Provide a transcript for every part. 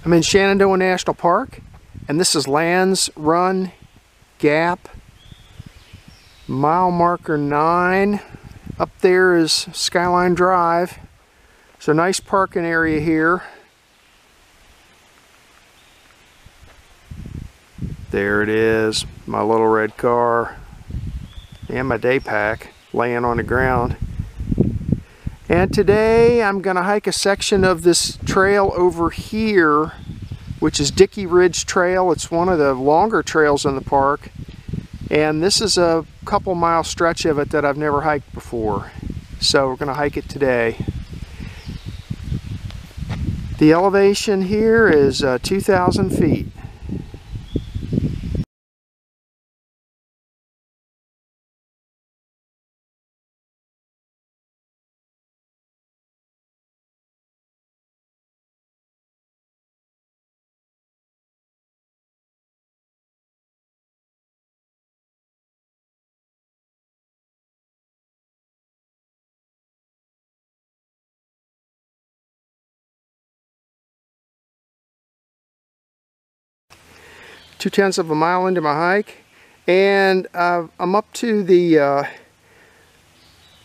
I'm in Shenandoah National Park, and this is Lands Run Gap, mile marker 9. Up there is Skyline Drive. It's a nice parking area here. There it is, my little red car and my day pack laying on the ground. And today I'm going to hike a section of this trail over here, which is Dickey Ridge Trail. It's one of the longer trails in the park. And this is a couple mile stretch of it that I've never hiked before. So we're going to hike it today. The elevation here is 2,000 feet. Two-tenths of a mile into my hike, and I'm up to the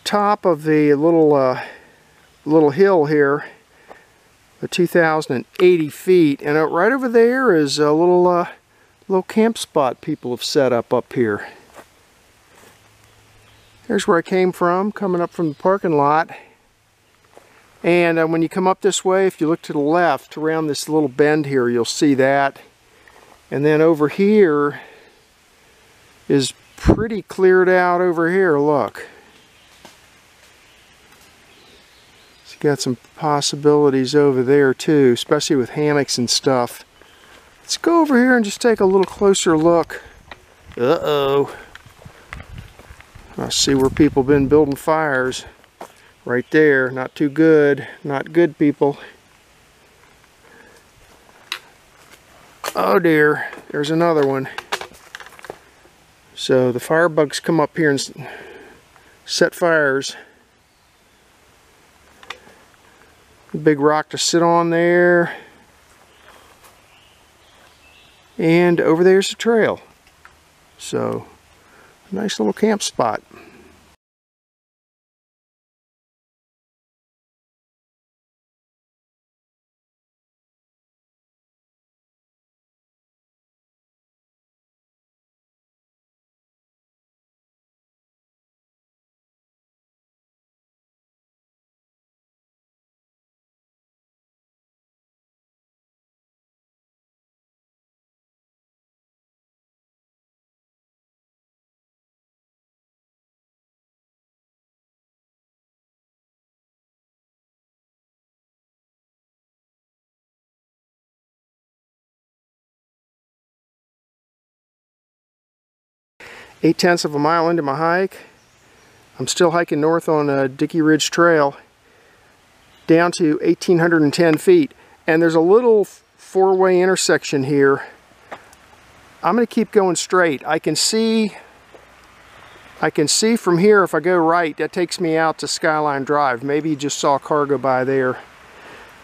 top of the little hill here, 2,080 feet, and right over there is a little camp spot people have set up here. There's where I came from, coming up from the parking lot. And when you come up this way, if you look to the left around this little bend here, you'll see that. And then over here is pretty cleared out over here, look. So you got some possibilities over there too, especially with hammocks and stuff. Let's go over here and just take a little closer look. Uh-oh. I see where people have been building fires. Right there, not too good, not good people. Oh dear, there's another one. So the firebugs come up here and set fires. A big rock to sit on there. And over there's the trail. So, a nice little camp spot. Eight-tenths of a mile into my hike. I'm still hiking north on Dickey Ridge Trail down to 1,810 feet. And there's a little four-way intersection here. I'm going to keep going straight. I can see from here, if I go right, that takes me out to Skyline Drive. Maybe you just saw a car go by there.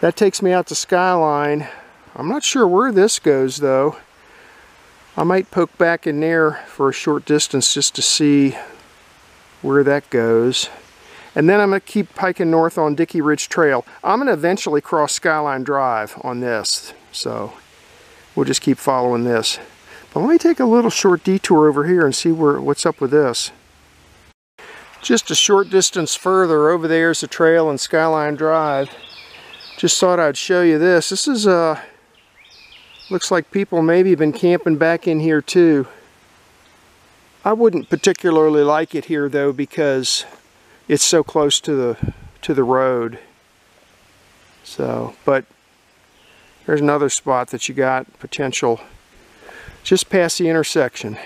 That takes me out to Skyline. I'm not sure where this goes though. I might poke back in there for a short distance just to see where that goes. And then I'm going to keep hiking north on Dickey Ridge Trail. I'm going to eventually cross Skyline Drive on this, so we'll just keep following this. But let me take a little short detour over here and see what's up with this. Just a short distance further, over there's the trail and Skyline Drive. Just thought I'd show you this. This is looks like people maybe been camping back in here too. I wouldn't particularly like it here though because it's so close to the road. So, but there's another spot that you got potential just past the intersection.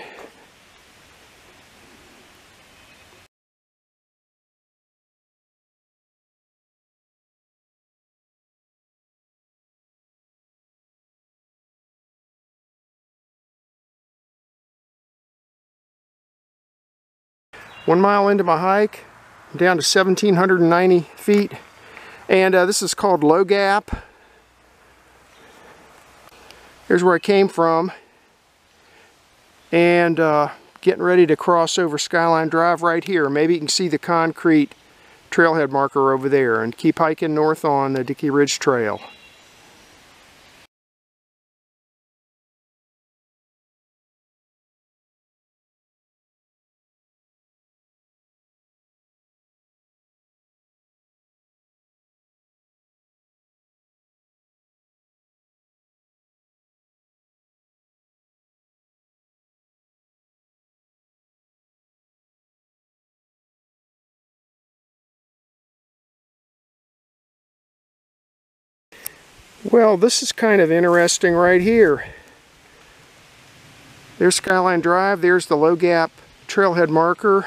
One mile into my hike, I'm down to 1,790 feet, and this is called Low Gap. Here's where I came from, and getting ready to cross over Skyline Drive right here. Maybe you can see the concrete trailhead marker over there, and keep hiking north on the Dickey Ridge Trail. Well, this is kind of interesting right here. There's Skyline Drive, there's the Low Gap trailhead marker.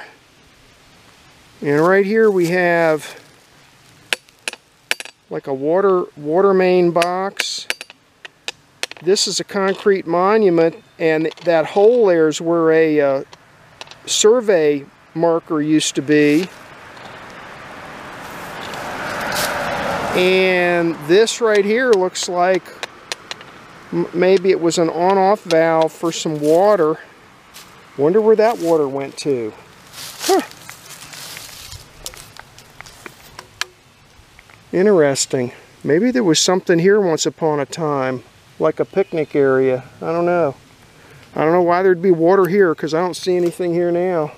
And right here we have like a water main box. This is a concrete monument, and that hole there is where a survey marker used to be. And this right here looks like maybe it was an on-off valve for some water. Wonder where that water went to. Huh. Interesting. Maybe there was something here once upon a time, like a picnic area. I don't know. I don't know why there'd be water here, because I don't see anything here now.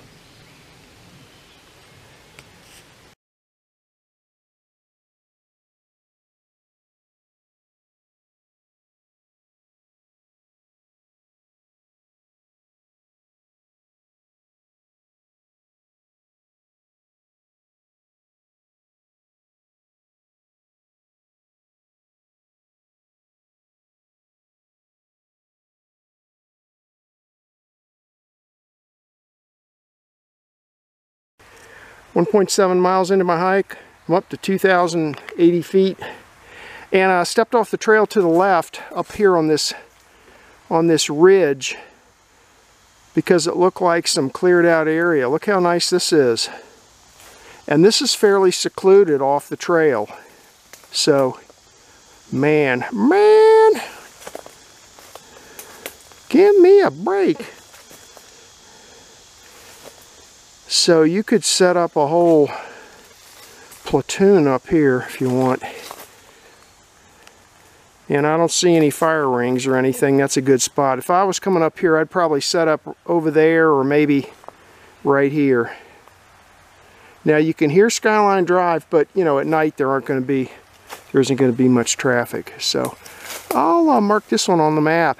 .7 miles into my hike. I'm up to 2,080 feet, and I stepped off the trail to the left up here on this ridge because it looked like some cleared out area. Look how nice this is. And this is fairly secluded off the trail. So, man, give me a break. So you could set up a whole platoon up here if you want. And I don't see any fire rings or anything. That's a good spot. If I was coming up here, I'd probably set up over there or maybe right here. Now you can hear Skyline Drive, but you know, at night there isn't going to be much traffic. So I'll mark this one on the map.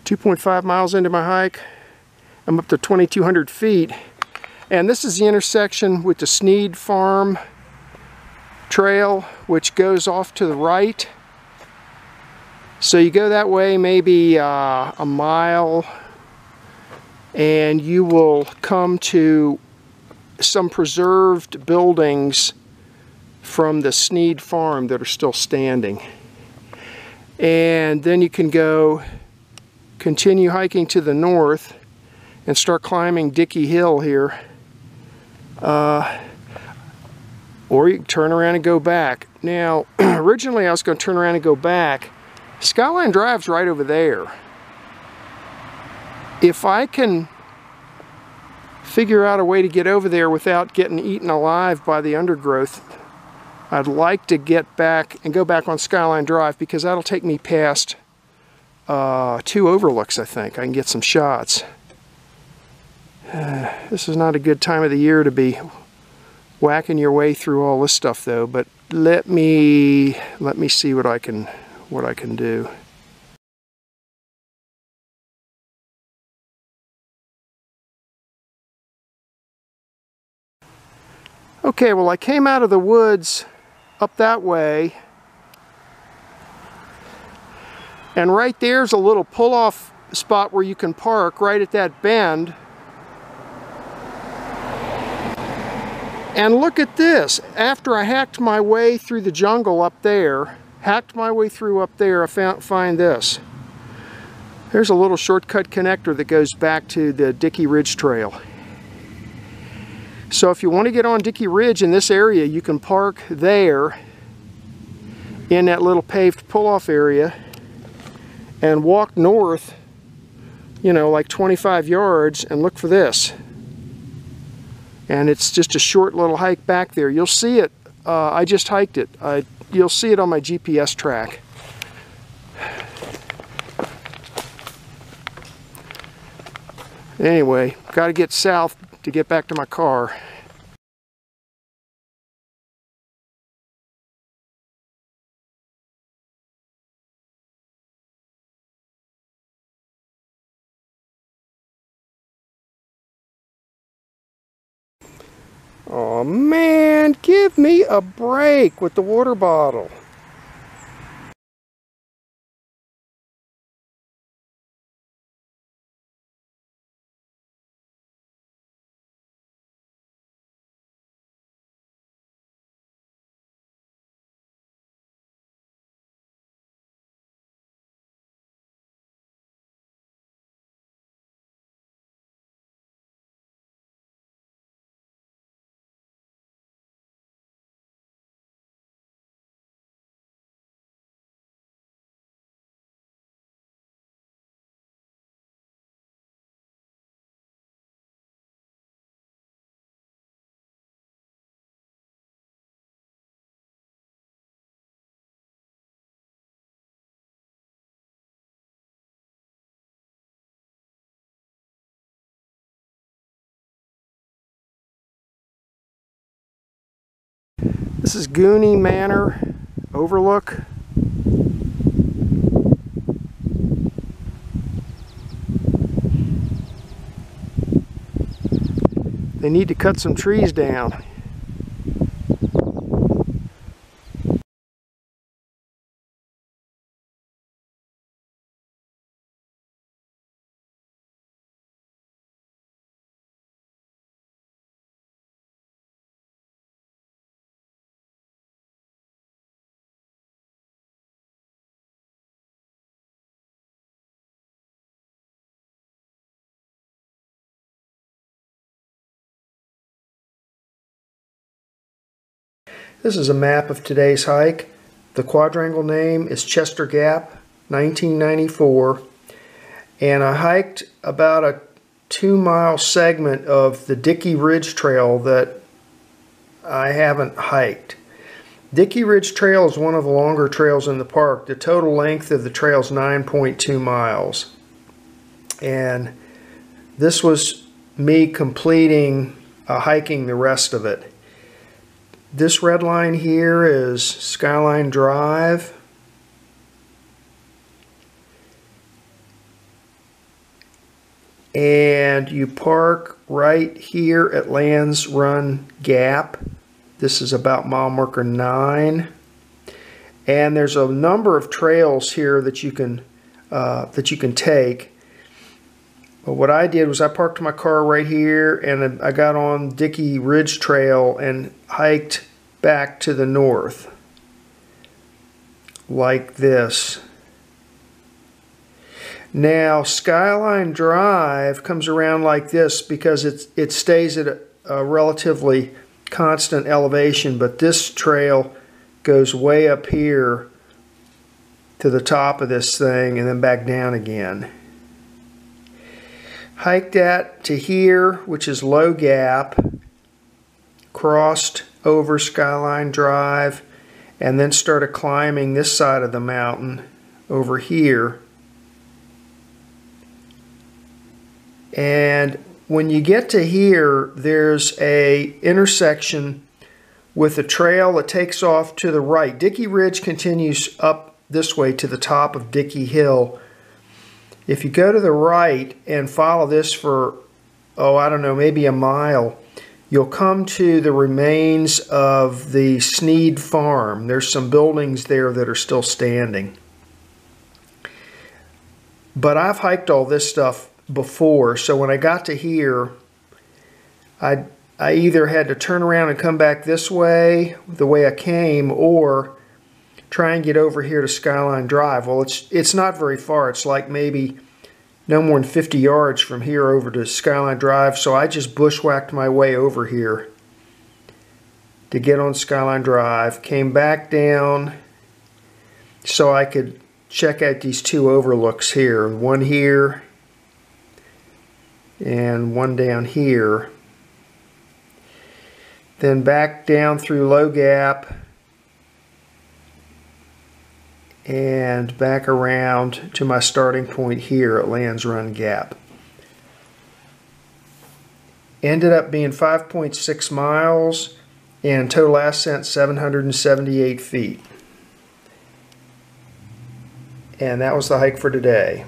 .5 miles into my hike. I'm up to 2,200 feet. And this is the intersection with the Sneed Farm Trail, which goes off to the right. So you go that way maybe a mile, and you will come to some preserved buildings from the Sneed Farm that are still standing. And then you can continue hiking to the north and start climbing Dickey Hill here. Or you can turn around and go back. Now, originally I was going to turn around and go back. Skyline Drive's right over there. If I can figure out a way to get over there without getting eaten alive by the undergrowth, I'd like to get back and go back on Skyline Drive, because that'll take me past 2 overlooks, I think. I can get some shots. This is not a good time of the year to be whacking your way through all this stuff though, but let me see what I can do. Okay, well, I came out of the woods up that way, and right there's a little pull-off spot where you can park right at that bend. And look at this. After I hacked my way through the jungle up there, I find this. There's a little shortcut connector that goes back to the Dickey Ridge Trail. So if you want to get on Dickey Ridge in this area, you can park there in that little paved pull-off area and walk north, you know, like 25 yards and look for this. And it's just a short little hike back there. You'll see it. I just hiked it. You'll see it on my GPS track. Anyway, got to get south to get back to my car. Oh man, give me a break with the water bottle. This is Goonie Manor Overlook. They need to cut some trees down. This is a map of today's hike. The quadrangle name is Chester Gap, 1994. And I hiked about a 2-mile segment of the Dickey Ridge Trail that I haven't hiked. Dickey Ridge Trail is one of the longer trails in the park. The total length of the trail is 9.2 miles. And this was me completing hiking the rest of it. This red line here is Skyline Drive. And you park right here at Lands Run Gap. This is about mile marker 9. And there's a number of trails here that you can take. But what I did was I parked my car right here and I got on Dickey Ridge Trail and hiked back to the north like this. Now Skyline Drive comes around like this because it stays at a relatively constant elevation, but this trail goes way up here to the top of this thing and then back down again. Hiked that to here, which is Low Gap, crossed over Skyline Drive, and then started climbing this side of the mountain over here. And when you get to here, there's a intersection with a trail that takes off to the right. Dickey Ridge continues up this way to the top of Dickey Hill. If you go to the right and follow this for, oh, I don't know, maybe a mile, you'll come to the remains of the Sneed farm. There's some buildings there that are still standing. But I've hiked all this stuff before, so when I got to here, I either had to turn around and come back this way, the way I came, or try and get over here to Skyline Drive. Well, it's not very far. It's like maybe no more than 50 yards from here over to Skyline Drive, so I just bushwhacked my way over here to get on Skyline Drive, came back down so I could check out these two overlooks here. One here and one down here. Then back down through Low Gap and back around to my starting point here at Lands Run Gap. Ended up being 5.6 miles and total ascent 778 feet. And that was the hike for today.